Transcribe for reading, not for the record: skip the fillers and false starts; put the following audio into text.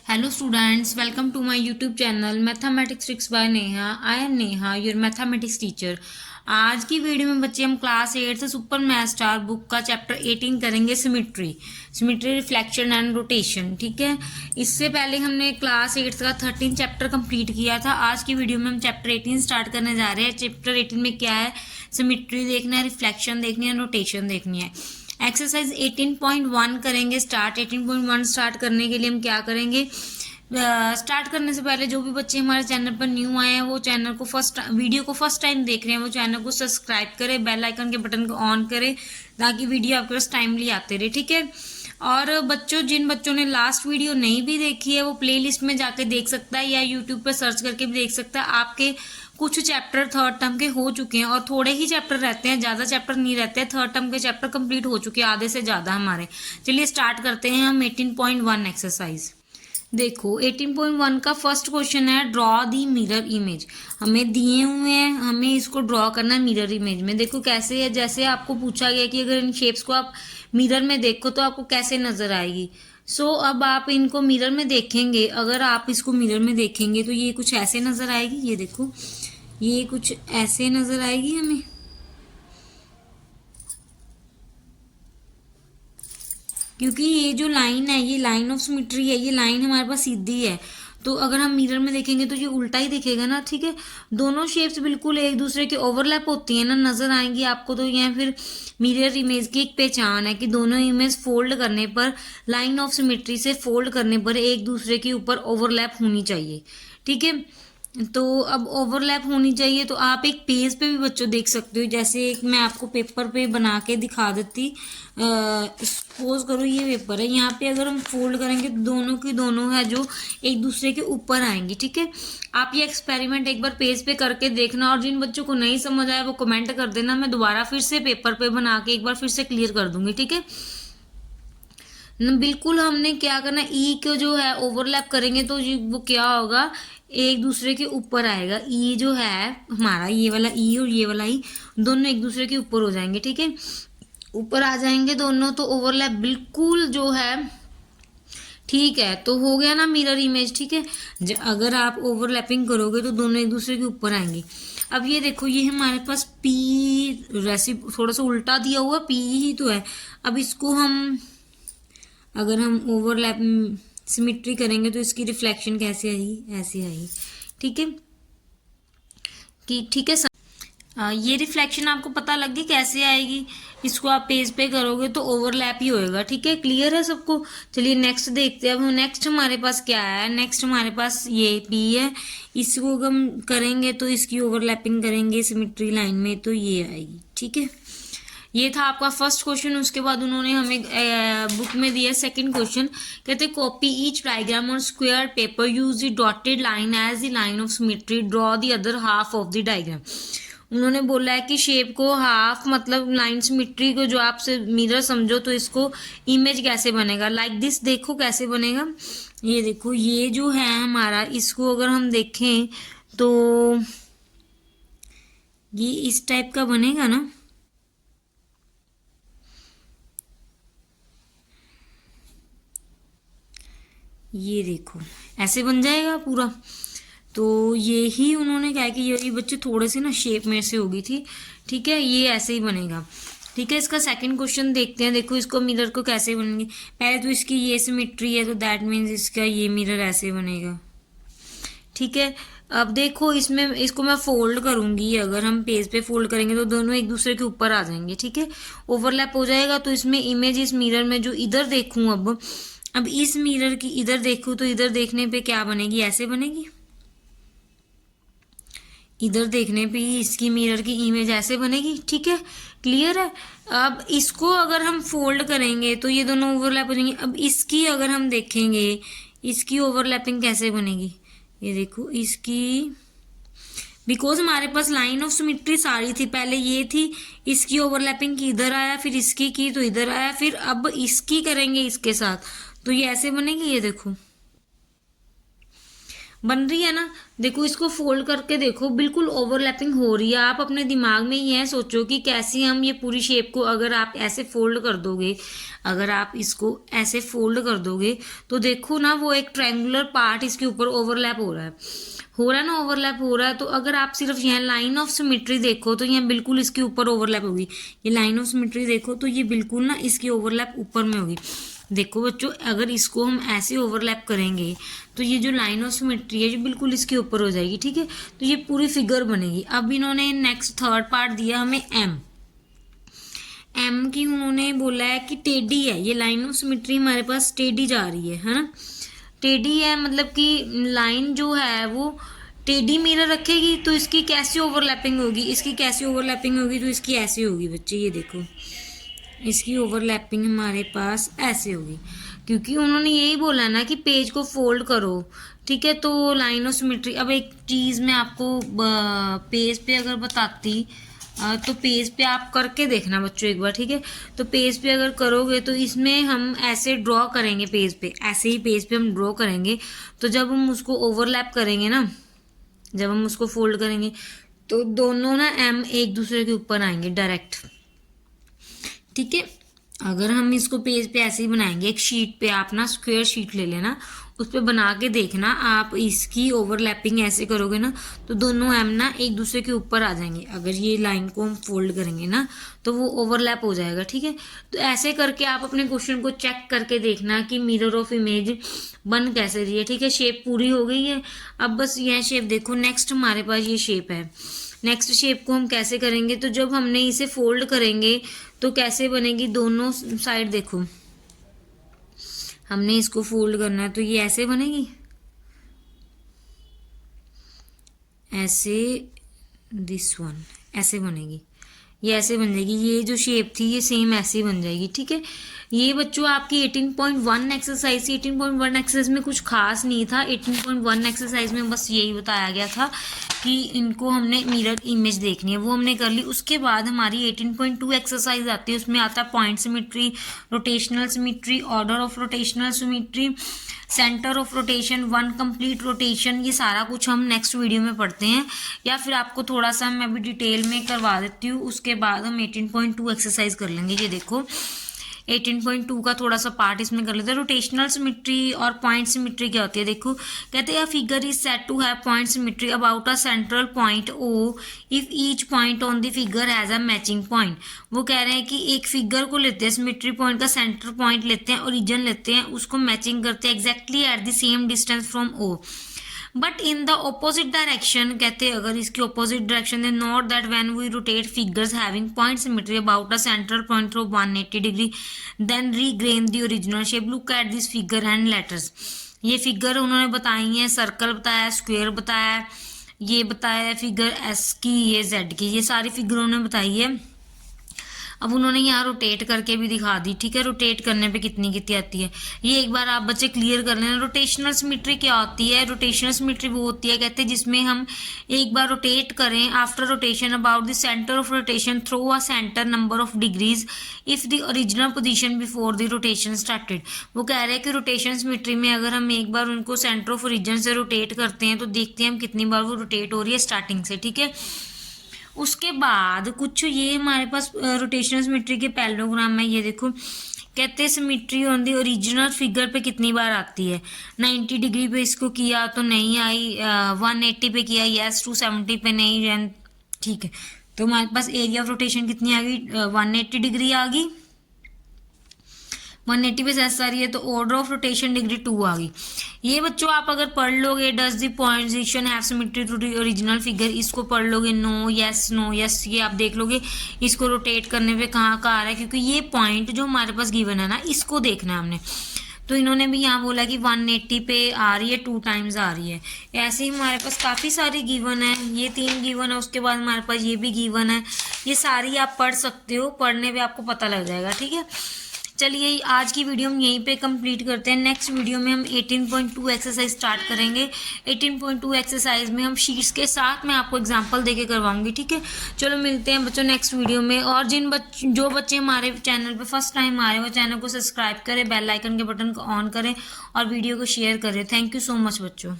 Hello students, welcome to my YouTube channel Mathematics Tricks by Neha. I am Neha, your mathematics teacher. आज की video में बच्चे हम class 8 से super math star book का chapter 18 करेंगे सिमिट्री रिफ्लेक्शन एंड रोटेशन। ठीक है, इससे पहले हमने क्लास 8 का 13 चैप्टर कंप्लीट किया था। आज की वीडियो में हम चैप्टर 18 स्टार्ट करने जा रहे हैं। चैप्टर 18 में क्या है, सिमिट्री देखना है, रिफ्लेक्शन देखनी है, रोटेशन देखनी है। एक्सरसाइज 18.1 करेंगे स्टार्ट। 18.1 स्टार्ट करने के लिए हम क्या करेंगे, स्टार्ट करने से पहले जो भी बच्चे हमारे चैनल पर न्यू आए हैं वो चैनल को वीडियो को फर्स्ट टाइम देख रहे हैं वो चैनल को सब्सक्राइब करें, बेल आइकन के बटन को ऑन करें ताकि वीडियो आपके पास टाइमली आते रहे। ठीक है, और जिन बच्चों ने लास्ट वीडियो नहीं भी देखी है वो प्लेलिस्ट में जाके देख सकता है या यूट्यूब पर सर्च करके भी देख सकता है। आपके कुछ चैप्टर थर्ड टर्म के हो चुके हैं और थोड़े ही चैप्टर रहते हैं, ज़्यादा चैप्टर नहीं रहते हैं। थर्ड टर्म के चैप्टर कंप्लीट हो चुके हैं, आधे से ज़्यादा हमारे। चलिए स्टार्ट करते हैं हम 18.1 एक्सरसाइज। देखो 18.1 का फर्स्ट क्वेश्चन है ड्रॉ दी मिरर इमेज। हमें दिए हुए हैं, हमें इसको ड्रॉ करना है मिरर इमेज में। देखो कैसे है, जैसे आपको पूछा गया कि अगर इन शेप्स को आप मिरर में देखो तो आपको कैसे नजर आएगी। अब आप इनको मिरर में देखेंगे, अगर आप इसको मिरर में देखेंगे तो ये कुछ ऐसे नजर आएगी। ये देखो, ये कुछ ऐसे नजर आएगी हमें। क्योंकि ये जो लाइन है, ये लाइन ऑफ सिमेट्री है, ये लाइन हमारे पास सीधी है, तो अगर हम मिरर में देखेंगे तो ये उल्टा ही दिखेगा ना। ठीक है, दोनों शेप्स बिल्कुल एक दूसरे के ओवरलैप होती हैं ना, नजर आएंगी आपको। तो यह फिर मिरर इमेज की एक पहचान है कि दोनों इमेज फोल्ड करने पर, लाइन ऑफ सिमेट्री से फोल्ड करने पर एक दूसरे के ऊपर ओवरलैप होनी चाहिए। ठीक है, तो अब ओवरलैप होनी चाहिए तो आप एक पेज पे भी बच्चों देख सकते हो। जैसे एक मैं आपको पेपर पे बना के दिखा देती, सपोज करो ये पेपर है, यहाँ पे अगर हम फोल्ड करेंगे तो दोनों की दोनों है जो एक दूसरे के ऊपर आएंगी। ठीक है, आप ये एक्सपेरिमेंट एक बार पेज पे करके देखना, और जिन बच्चों को नहीं समझ आया वो कमेंट कर देना, मैं दोबारा फिर से पेपर पे बना के एक बार फिर से क्लियर कर दूंगी। ठीक है, बिल्कुल हमने क्या करना, ई को जो है ओवरलैप करेंगे तो वो क्या होगा, एक दूसरे के ऊपर आएगा। ई जो है हमारा, ये वाला ई और ये वाला ई दोनों एक दूसरे के ऊपर हो जाएंगे। ठीक है, ऊपर आ जाएंगे दोनों, तो ओवरलैप बिल्कुल जो है ठीक है, तो हो गया ना मिरर इमेज। ठीक है, अगर आप ओवरलैपिंग करोगे तो दोनों एक दूसरे के ऊपर आएंगे। अब ये देखो, ये हमारे पास पी वैसे थोड़ा सा उल्टा दिया हुआ पी ही तो है। अब इसको हम अगर हम ओवरलैप सिमेट्री करेंगे तो इसकी रिफ्लेक्शन कैसे आएगी, ऐसे आएगी। ठीक है कि ठीक है ये रिफ्लेक्शन आपको पता लग गई कैसे आएगी। इसको आप पेज पे करोगे तो ओवरलैप ही होएगा। ठीक है, क्लियर है सबको। चलिए नेक्स्ट देखते हैं। अब नेक्स्ट हमारे पास क्या है, नेक्स्ट हमारे पास ये पी है, इसको हम करेंगे तो इसकी ओवरलैपिंग करेंगे सिमेट्री लाइन में तो ये आएगी। ठीक है, ये था आपका फर्स्ट क्वेश्चन। उसके बाद उन्होंने हमें बुक में दिया सेकंड क्वेश्चन। कहते copy each diagram on square paper, use the dotted line as the line of symmetry, draw the other half of the diagram. उन्होंने बोला है कि शेप को हाफ मतलब लाइन सिमेट्री को जो आपसे मिरर समझो तो इसको इमेज कैसे बनेगा, लाइक दिस। देखो कैसे बनेगा, ये देखो, ये जो है हमारा, इसको अगर हम देखें तो ये इस टाइप का बनेगा ना। ये देखो ऐसे बन जाएगा पूरा। तो ये ही उन्होंने कहा कि ये बच्चे थोड़े से ना शेप में से होगी थी। ठीक है, ये ऐसे ही बनेगा। ठीक है, इसका सेकंड क्वेश्चन देखते हैं। देखो इसको मिरर को कैसे बनेंगे, पहले तो इसकी ये सिमेट्री है तो दैट मीन्स इसका ये मिरर ऐसे बनेगा। ठीक है, अब देखो इसमें इसको मैं फोल्ड करूंगी, अगर हम पेज पे फोल्ड करेंगे तो दोनों एक दूसरे के ऊपर आ जाएंगे। ठीक है, ओवरलैप हो जाएगा तो इसमें इमेज इस मिरर में जो इधर देखूं, अब इस मिरर की इधर देखूं तो इधर देखने पे क्या बनेगी, ऐसे बनेगी। इधर देखने पे ही इसकी मिरर की इमेज ऐसे बनेगी। ठीक है, क्लियर है। अब इसको अगर हम फोल्ड करेंगे तो ये दोनों ओवरलैप हो जाएंगे। अब इसकी अगर हम देखेंगे, इसकी ओवरलैपिंग कैसे बनेगी, ये देखो इसकी, बिकॉज हमारे पास लाइन ऑफ सिमेट्री सारी थी, पहले ये थी, इसकी ओवरलैपिंग की इधर आया, फिर इसकी की तो इधर आया, फिर अब इसकी करेंगे इसके साथ तो ये ऐसे बनेगी। ये देखो, बन रही है ना। देखो इसको फोल्ड करके देखो, बिल्कुल ओवरलैपिंग हो रही है। आप अपने दिमाग में ये सोचो कि कैसे हम ये पूरी शेप को, अगर आप ऐसे फोल्ड कर दोगे, अगर आप इसको ऐसे फोल्ड कर दोगे तो देखो ना वो एक ट्रायंगुलर पार्ट इसके ऊपर ओवरलैप हो रहा है ना, ओवरलैप हो रहा है। तो अगर आप सिर्फ यहाँ लाइन ऑफ सिमेट्री देखो तो यहाँ बिल्कुल इसके ऊपर ओवरलैप होगी। ये लाइन ऑफ सिमेट्री देखो तो ये बिल्कुल ना इसकी ओवरलैप ऊपर में होगी। देखो बच्चों, अगर इसको हम ऐसे ओवरलैप करेंगे तो ये जो लाइन ऑफ सिमेट्री है जो बिल्कुल इसके ऊपर हो जाएगी, ठीक है। तो ये पूरी फिगर बनेगी। अब इन्होंने नेक्स्ट थर्ड पार्ट दिया हमें एम की, उन्होंने बोला है कि टेढ़ी है ये लाइन ऑफ सिमेट्री, हमारे पास टेढ़ी जा रही है ना। टेढ़ी है मतलब कि लाइन जो है वो टेढ़ी मिरर रखेगी तो इसकी कैसी ओवरलैपिंग होगी, इसकी कैसी ओवरलैपिंग होगी, तो इसकी ऐसे होगी बच्चे, ये देखो इसकी ओवरलैपिंग हमारे पास ऐसे होगी, क्योंकि उन्होंने यही बोला ना कि पेज को फोल्ड करो, ठीक है। तो लाइन ऑफ सिमेट्री, अब एक चीज़ मैं आपको पेज पे अगर बताती तो पेज पे आप करके देखना बच्चों एक बार, ठीक है। तो पेज पे अगर करोगे तो इसमें हम ऐसे ड्रॉ करेंगे, पेज पे ऐसे ही पेज पे हम ड्रॉ करेंगे। तो जब हम उसको ओवरलैप करेंगे ना, जब हम उसको फोल्ड करेंगे तो दोनों ना एम एक दूसरे के ऊपर आएंगे डायरेक्ट, ठीक है। अगर हम इसको पेज पे ऐसे ही बनाएंगे, एक शीट पे आप ना स्क्वायर शीट ले लेना, उस पर बना के देखना, आप इसकी ओवरलैपिंग ऐसे करोगे ना तो दोनों एम ना एक दूसरे के ऊपर आ जाएंगे। अगर ये लाइन को हम फोल्ड करेंगे ना तो वो ओवरलैप हो जाएगा, ठीक है। तो ऐसे करके आप अपने क्वेश्चन को चेक करके देखना कि मिरर ऑफ इमेज बन कैसे रही है, ठीक है। शेप पूरी हो गई है। अब बस यह शेप देखो, नेक्स्ट हमारे पास ये शेप है। नेक्स्ट शेप को हम कैसे करेंगे, तो जब हमने इसे फोल्ड करेंगे तो कैसे बनेगी, दोनों साइड देखो, हमने इसको फोल्ड करना है तो ये ऐसे बनेगी, ऐसे, दिस वन ऐसे बनेगी, ये ऐसे बन जाएगी। ये जो शेप थी ये सेम ऐसे ही बन जाएगी, ठीक है। ये बच्चों आपकी 18.1 एक्सरसाइज थी। 18.1 एक्सरसाइज में कुछ खास नहीं था। 18.1 एक्सरसाइज में बस यही बताया गया था कि इनको हमने मिरर इमेज देखनी है, वो हमने कर ली। उसके बाद हमारी 18.2 एक्सरसाइज आती है, उसमें आता है point symmetry, rotational symmetry, order of rotational symmetry, centre of rotation, one complete rotation. ये सारा कुछ हम नेक्स्ट वीडियो में पढ़ते हैं, या फिर आपको थोड़ा सा मैं अभी डिटेल में करवा देती हूँ। उसके बाद हम 18.2 एक्सरसाइज कर लेंगे। ये देखो 18.2 का थोड़ा सा पार्ट इसमें कर लेते हैं। रोटेशनल सिमेट्री और पॉइंट सिमेट्री क्या होती है, देखो कहते हैं figure is set to have point symmetry about a central point O if each point on the figure has a matching point. वो कह रहे हैं कि एक फिगर को लेते हैं, सिमेट्री पॉइंट का सेंटर पॉइंट लेते हैं, ओरिजिन लेते हैं, उसको मैचिंग करते हैं exactly at the same distance from O, but in the opposite direction. कहते हैं अगर इसकी ऑपोजिट डायरेक्शन है, note that when we rotate figures having point symmetry about a central point of 180 degree then regain the original shape. Look at this figure and letters. ये figure उन्होंने बताई है, circle बताया है, स्क्वायर बताया है, ये बताया है फिगर एस की, ये जेड की, ये सारी फिगर उन्होंने बताई है। अब उन्होंने यहाँ रोटेट करके भी दिखा दी, ठीक है। रोटेट करने पे कितनी कितनी आती है ये एक बार आप बच्चे क्लियर कर लेना। रोटेशनल सिमेट्री क्या होती है, रोटेशनल सिमेट्री वो होती है कहते हैं जिसमें हम एक बार रोटेट करें after rotation about the centre of rotation through a centre number of degrees if the original position before the rotation started. वो कह रहे हैं कि रोटेशन सिमेट्री में अगर हम एक बार उनको सेंटर ऑफ ओरिजिन से रोटेट करते हैं तो देखते हैं हम कितनी बार वो रोटेट हो रही है स्टार्टिंग से, ठीक है। उसके बाद कुछ ये हमारे पास रोटेशनल सिमेट्री के पैरेललोग्राम है। ये देखो कहते हैं symmetry on the original figure पे कितनी बार आती है। 90 डिग्री पे इसको किया तो नहीं आई, 180 पे किया यस, 270 पे नहीं, ठीक है। तो हमारे पास एरिया ऑफ रोटेशन कितनी आ गई, 180 डिग्री आ गई। 180 पे सेस आ रही है तो ऑर्डर ऑफ रोटेशन डिग्री 2 आ गई। ये बच्चों आप अगर पढ़ लोगे, does the position have symmetry to the original figure, इसको पढ़ लोगे, नो यस, ये आप देख लोगे इसको रोटेट करने पे कहाँ का आ रहा है, क्योंकि ये पॉइंट जो हमारे पास गिवन है ना इसको देखना है हमने। तो इन्होंने भी यहाँ बोला कि 180 पे आ रही है, 2 टाइम्स आ रही है। ऐसे ही हमारे पास काफ़ी सारी गिवन है, ये 3 गिवन है, उसके बाद हमारे पास ये भी गिवन है। ये सारी आप पढ़ सकते हो, पढ़ने पे आपको पता लग जाएगा, ठीक है। चलिए आज की वीडियो हम यहीं पे कंप्लीट करते हैं। नेक्स्ट वीडियो में हम 18.2 एक्सरसाइज स्टार्ट करेंगे। 18.2 एक्सरसाइज में हम शीट्स के साथ मैं आपको एग्जांपल देके करवाऊंगी, ठीक है। चलो मिलते हैं बच्चों नेक्स्ट वीडियो में। और जो बच्चे हमारे चैनल पे फर्स्ट टाइम आ रहे हैं वो चैनल को सब्सक्राइब करें, बेल आइकन के बटन को ऑन करें और वीडियो को शेयर करें। थैंक यू सो मच बच्चों।